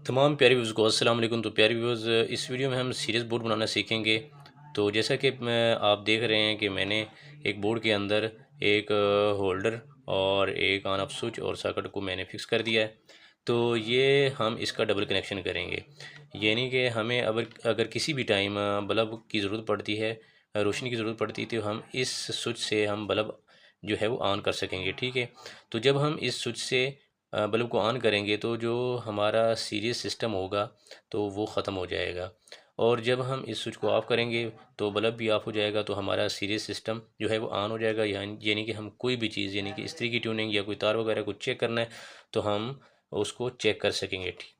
तमाम प्यारे व्यूज़ को अस्सलाम वालेकुम। तो प्यारे व्यूज़, इस वीडियो में हम सीरीज़ बोर्ड बनाना सीखेंगे। तो जैसा कि आप देख रहे हैं कि मैंने एक बोर्ड के अंदर एक होल्डर और एक ऑन ऑफ स्विच और सॉकेट को मैंने फिक्स कर दिया है। तो ये हम इसका डबल कनेक्शन करेंगे, यानी कि हमें अब अगर किसी भी टाइम बल्ब की ज़रूरत पड़ती है, रोशनी की ज़रूरत पड़ती है, तो हम इस स्विच से हम बल्ब जो है वो ऑन कर सकेंगे। ठीक है। तो जब हम इस स्विच से बल्ब को ऑन करेंगे तो जो हमारा सीरीज सिस्टम होगा तो वो ख़त्म हो जाएगा, और जब हम इस स्विच को ऑफ़ करेंगे तो बल्ब भी ऑफ़ हो जाएगा, तो हमारा सीरीज सिस्टम जो है वो ऑन हो जाएगा। यानी कि हम कोई भी चीज़, यानी कि इस्त्री की ट्यूनिंग या कोई तार वगैरह कुछ चेक करना है तो हम उसको चेक कर सकेंगे। ठीक।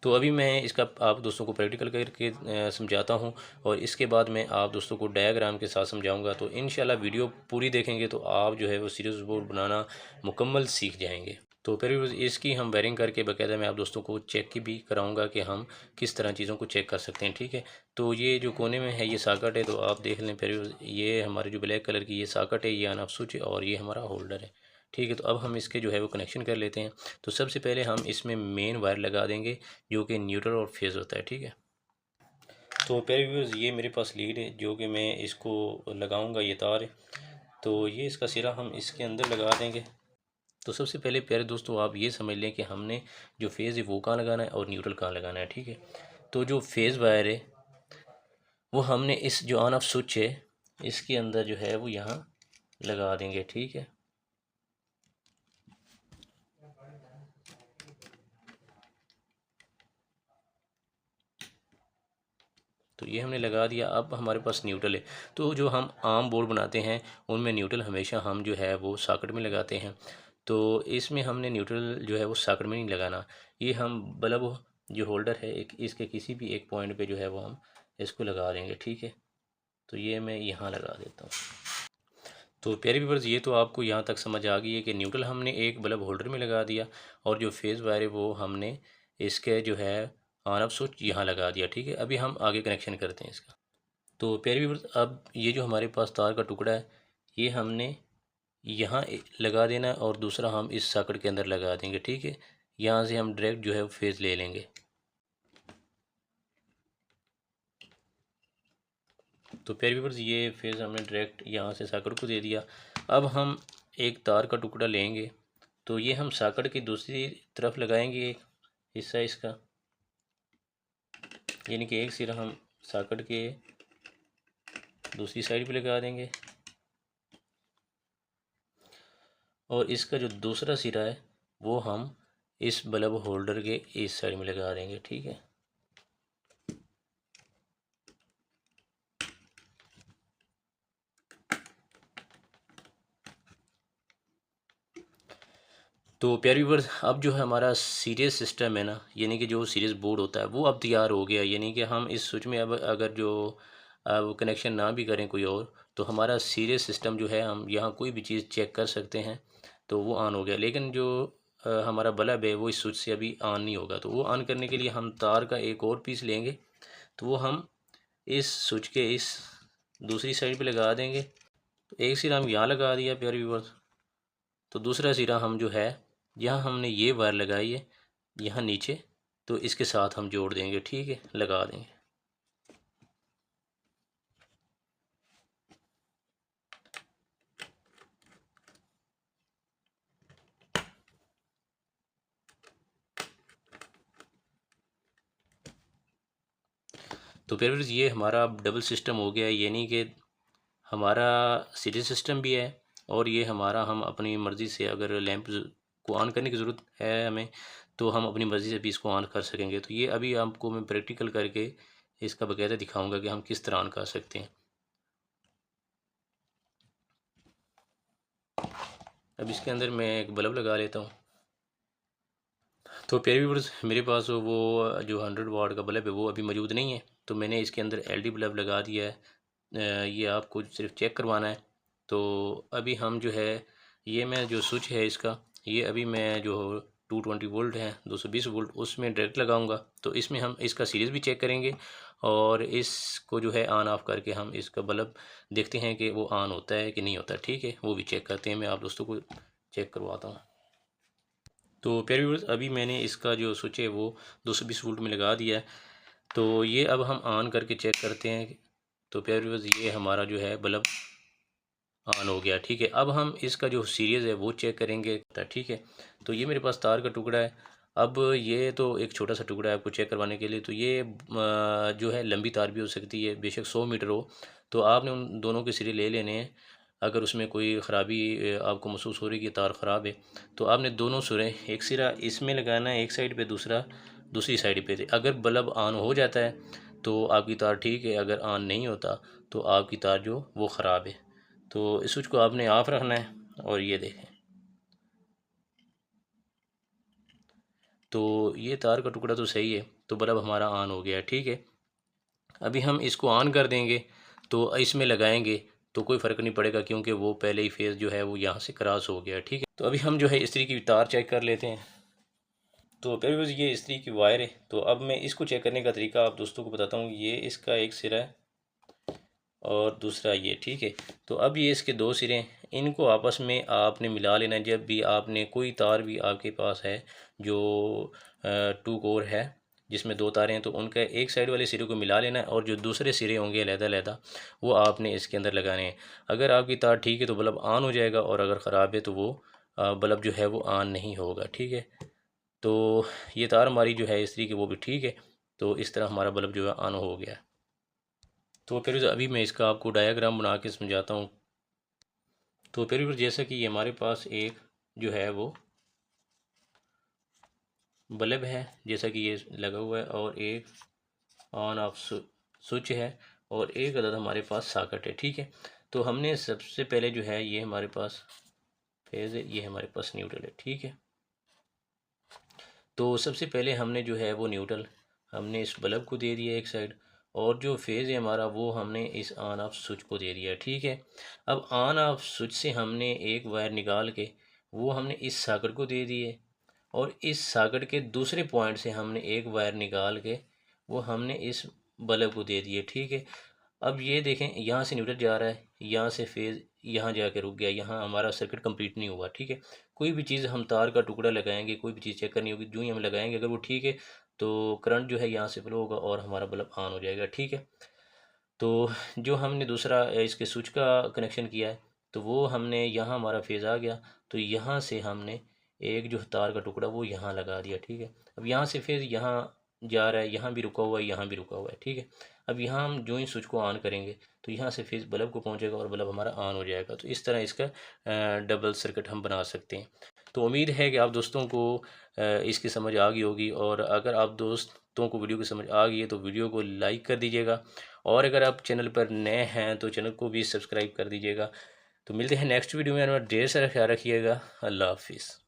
तो अभी मैं इसका आप दोस्तों को प्रैक्टिकल करके समझाता हूँ, और इसके बाद मैं आप दोस्तों को डायग्राम के साथ समझाऊंगा। तो इंशाल्लाह वीडियो पूरी देखेंगे तो आप जो है वो सीरीज बोर्ड बनाना मुकम्मल सीख जाएंगे। तो फिर इसकी हम वायरिंग करके बाकायदा मैं आप दोस्तों को चेक की भी कराऊंगा कि हम किस तरह चीज़ों को चेक कर सकते हैं। ठीक है। तो ये जो कोने में है ये सॉकेट है, तो आप देख लें। फिर ये हमारे जो ब्लैक कलर की ये सॉकेट है, ये ऑन ऑफ स्विच है, और ये हमारा होल्डर है। ठीक है। तो अब हम इसके जो है वो कनेक्शन कर लेते हैं। तो सबसे पहले हम इसमें मेन वायर लगा देंगे जो कि न्यूट्रल और फेज़ होता है। ठीक है। तो प्यारे व्यूअर्स, ये मेरे पास लीड है जो कि मैं इसको लगाऊंगा, ये तार है। तो ये इसका सिरा हम इसके अंदर लगा देंगे। तो सबसे पहले प्यारे दोस्तों आप ये समझ लें कि हमने जो फेज़ है वो कहाँ लगाना है और न्यूट्रल कहाँ लगाना है। ठीक है। तो जो फेज़ वायर है वो हमने इस जो ऑन ऑफ स्विच है इसके अंदर जो है वो यहाँ लगा देंगे। ठीक है। तो ये हमने लगा दिया। अब हमारे पास न्यूट्रल है। तो जो हम आम बोर्ड बनाते हैं उनमें न्यूट्रल हमेशा हम जो है वो सॉकेट में लगाते हैं। तो इसमें हमने न्यूट्रल जो है वो सॉकेट में नहीं लगाना। ये हम बल्ब जो होल्डर है एक इसके किसी भी एक पॉइंट पे जो है वो हम इसको लगा देंगे। ठीक है। तो ये मैं यहाँ लगा देता हूँ। तो प्यारे व्यूअर्स, ये तो आपको यहाँ तक समझ आ गई है कि न्यूट्रल हमने एक बल्ब होल्डर में लगा दिया, और जो फेज़ वायर है वो हमने इसके जो है ऑन ऑफ स्विच यहाँ लगा दिया। ठीक है। अभी हम आगे कनेक्शन करते हैं इसका। तो प्यारे व्यूअर्स, अब ये जो हमारे पास तार का टुकड़ा है ये हमने यहाँ लगा देना है, और दूसरा हम इस सॉकेट के अंदर लगा देंगे। ठीक है। यहाँ से हम डायरेक्ट जो है फेज़ ले लेंगे। तो प्यारे व्यूअर्स, ये फेज़ हमने डायरेक्ट यहाँ से सॉकेट को दे दिया। अब हम एक तार का टुकड़ा लेंगे, तो ये हम सॉकेट की दूसरी तरफ लगाएंगे एक हिस्सा इसका, यानी कि एक सिरा हम सॉकेट के दूसरी साइड पे लगा देंगे, और इसका जो दूसरा सिरा है वो हम इस बल्ब होल्डर के इस साइड में लगा देंगे। ठीक है। तो प्यारे व्यूअर्स, अब जो है हमारा सीरीज सिस्टम है ना, यानी कि जो सीरीज बोर्ड होता है वो अब तैयार हो गया। यानी कि हम इस स्विच में अब अगर जो अब कनेक्शन ना भी करें कोई और, तो हमारा सीरीज सिस्टम जो है हम यहाँ कोई भी चीज़ चेक कर सकते हैं, तो वो ऑन हो गया। लेकिन जो हमारा बल्ब है वो इस स्विच से अभी ऑन नहीं होगा। तो वो ऑन करने के लिए हम तार का एक और पीस लेंगे, तो वो हम इस स्विच के इस दूसरी साइड पे लगा देंगे। तो एक सिरा हम यहाँ लगा दिया प्यारे व्यूअर्स, तो दूसरा सिरा हम जो है यहाँ हमने ये वायर लगाई है यहाँ नीचे, तो इसके साथ हम जोड़ देंगे। ठीक है। लगा देंगे। तो फिर ये हमारा अब डबल सिस्टम हो गया है, यानी कि हमारा सीरीज सिस्टम भी है, और ये हमारा हम अपनी मर्ज़ी से अगर लैंप को ऑन करने की ज़रूरत है हमें, तो हम अपनी मर्ज़ी से भी इसको ऑन कर सकेंगे। तो ये अभी आपको मैं प्रैक्टिकल करके इसका बाकायदा दिखाऊंगा कि हम किस तरह ऑन कर सकते हैं। अब इसके अंदर मैं एक बल्ब लगा लेता हूँ। तो प्यारे व्यूअर्स, मेरे पास वो जो 100 वाट का बल्ब है वो अभी मौजूद नहीं है, तो मैंने इसके अंदर एलईडी बल्ब लगा दिया है। ये आपको सिर्फ चेक करवाना है। तो अभी हम जो है ये मैं जो स्विच है इसका, ये अभी मैं जो 220 वोल्ट है 220 वोल्ट उसमें डायरेक्ट लगाऊंगा। तो इसमें हम इसका सीरीज़ भी चेक करेंगे, और इसको जो है ऑन ऑफ करके हम इसका बल्ब देखते हैं कि वो ऑन होता है कि नहीं होता। ठीक है। वो भी चेक करते हैं। मैं आप दोस्तों को चेक करवाता हूँ। तो प्यारे व्यूअर्स, अभी मैंने इसका जो स्विच है वो 220 वोल्ट में लगा दिया है। तो ये अब हम ऑन करके चेक करते हैं। तो प्यारे व्यूअर्स, ये हमारा जो है बल्ब ऑन हो गया। ठीक है, अब हम इसका जो सीरीज़ है वो चेक करेंगे। ठीक है, तो ये मेरे पास तार का टुकड़ा है। अब ये तो एक छोटा सा टुकड़ा है आपको चेक करवाने के लिए। तो ये जो है लंबी तार भी हो सकती है, बेशक 100 मीटर हो। तो आपने उन दोनों के सिरे ले लेने हैं। अगर उसमें कोई ख़राबी आपको महसूस हो रही है कि तार ख़राब है, तो आपने दोनों सिरे, एक सिरा इसमें लगाना है एक साइड पे, दूसरा दूसरी साइड पे। अगर बल्ब ऑन हो जाता है तो आपकी तार ठीक है, अगर ऑन नहीं होता तो आपकी तार जो वो ख़राब है। तो इस स्विच को आपने ऑफ रखना है और ये देखें, तो ये तार का टुकड़ा तो सही है, तो बल्ब हमारा ऑन हो गया। ठीक है, अभी हम इसको ऑन कर देंगे तो इसमें लगाएंगे तो कोई फ़र्क नहीं पड़ेगा, क्योंकि वो पहले ही फेज़ जो है वो यहाँ से क्रॉस हो गया। ठीक है, तो अभी हम जो है इस्त्री की तार चेक कर लेते हैं। तो पहले बस ये इस्त्री की वायर है। तो अब मैं इसको चेक करने का तरीका आप दोस्तों को बताता हूँ। ये इसका एक सिरा है और दूसरा ये। ठीक है, तो अब ये इसके दो सिरे हैं, इनको आपस में आपने मिला लेना है। जब भी आपने कोई तार भी आपके पास है जो 2 कोर है जिसमें 2 तारें हैं, तो उनका एक साइड वाले सिरे को मिला लेना है और जो दूसरे सिरे होंगे अलग-अलग वो आपने इसके अंदर लगाने हैं। अगर आपकी तार ठीक है तो बल्ब ऑन हो जाएगा, और अगर ख़राब है तो वो बल्ब जो है वो ऑन नहीं होगा। ठीक है, तो ये तार हमारी जो है इस्त्री की वो भी ठीक है। तो इस तरह हमारा बल्ब जो है ऑन हो गया। तो फिर अभी मैं इसका आपको डायाग्राम बना के समझाता हूँ। तो फिर जैसा कि ये हमारे पास एक जो है वो बल्ब है, जैसा कि ये लगा हुआ है, और एक ऑन ऑफ स्विच है, और एक अदद हमारे पास सॉकेट है। ठीक है, तो हमने सबसे पहले जो है ये हमारे पास फेज़ है, ये हमारे पास न्यूट्रल है। ठीक है, तो सबसे पहले हमने जो है वो न्यूट्रल हमने इस बल्ब को दे दिया एक साइड, और जो फेज़ है हमारा वो हमने इस ऑन ऑफ स्विच को दे दिया। ठीक है, अब ऑन ऑफ स्विच से हमने एक वायर निकाल के वो हमने इस सॉकेट को दे दिए, और इस सॉकेट के दूसरे पॉइंट से हमने एक वायर निकाल के वो हमने इस बल्ब को दे दिए। ठीक है, अब ये देखें, यहाँ से न्यूट्रल जा रहा है, यहाँ से फेज़ यहाँ जाके रुक गया, यहाँ हमारा सर्किट कंप्लीट नहीं हुआ। ठीक है, कोई भी चीज़ हम तार का टुकड़ा लगाएंगे, कोई भी चीज़ चेक करनी होगी, जो ही हम लगाएंगे अगर वो ठीक है तो करंट जो है यहाँ से फ्लो होगा और हमारा बल्ब ऑन हो जाएगा। ठीक है, तो जो हमने दूसरा इसके स्विच का कनेक्शन किया है, तो वो हमने यहाँ हमारा फेज़ आ गया, तो यहाँ से हमने एक जो तार का टुकड़ा वो यहाँ लगा दिया। ठीक है, अब यहाँ से फेज़ यहाँ जा रहा है, यहाँ भी रुका हुआ है, यहाँ भी रुका हुआ है। ठीक है, अब यहाँ हम जो ही स्विच को ऑन करेंगे तो यहाँ से फेज़ बल्ब को पहुँचेगा और बल्ब हमारा ऑन हो जाएगा। तो इस तरह इसका डबल सर्किट हम बना सकते हैं। तो उम्मीद है कि आप दोस्तों को इसकी समझ आ गई होगी, और अगर आप दोस्तों को वीडियो की समझ आ गई है तो वीडियो को लाइक कर दीजिएगा, और अगर आप चैनल पर नए हैं तो चैनल को भी सब्सक्राइब कर दीजिएगा। तो मिलते हैं नेक्स्ट वीडियो में। ढेर सारा ख्याल रखिएगा। अल्लाह हाफिज़।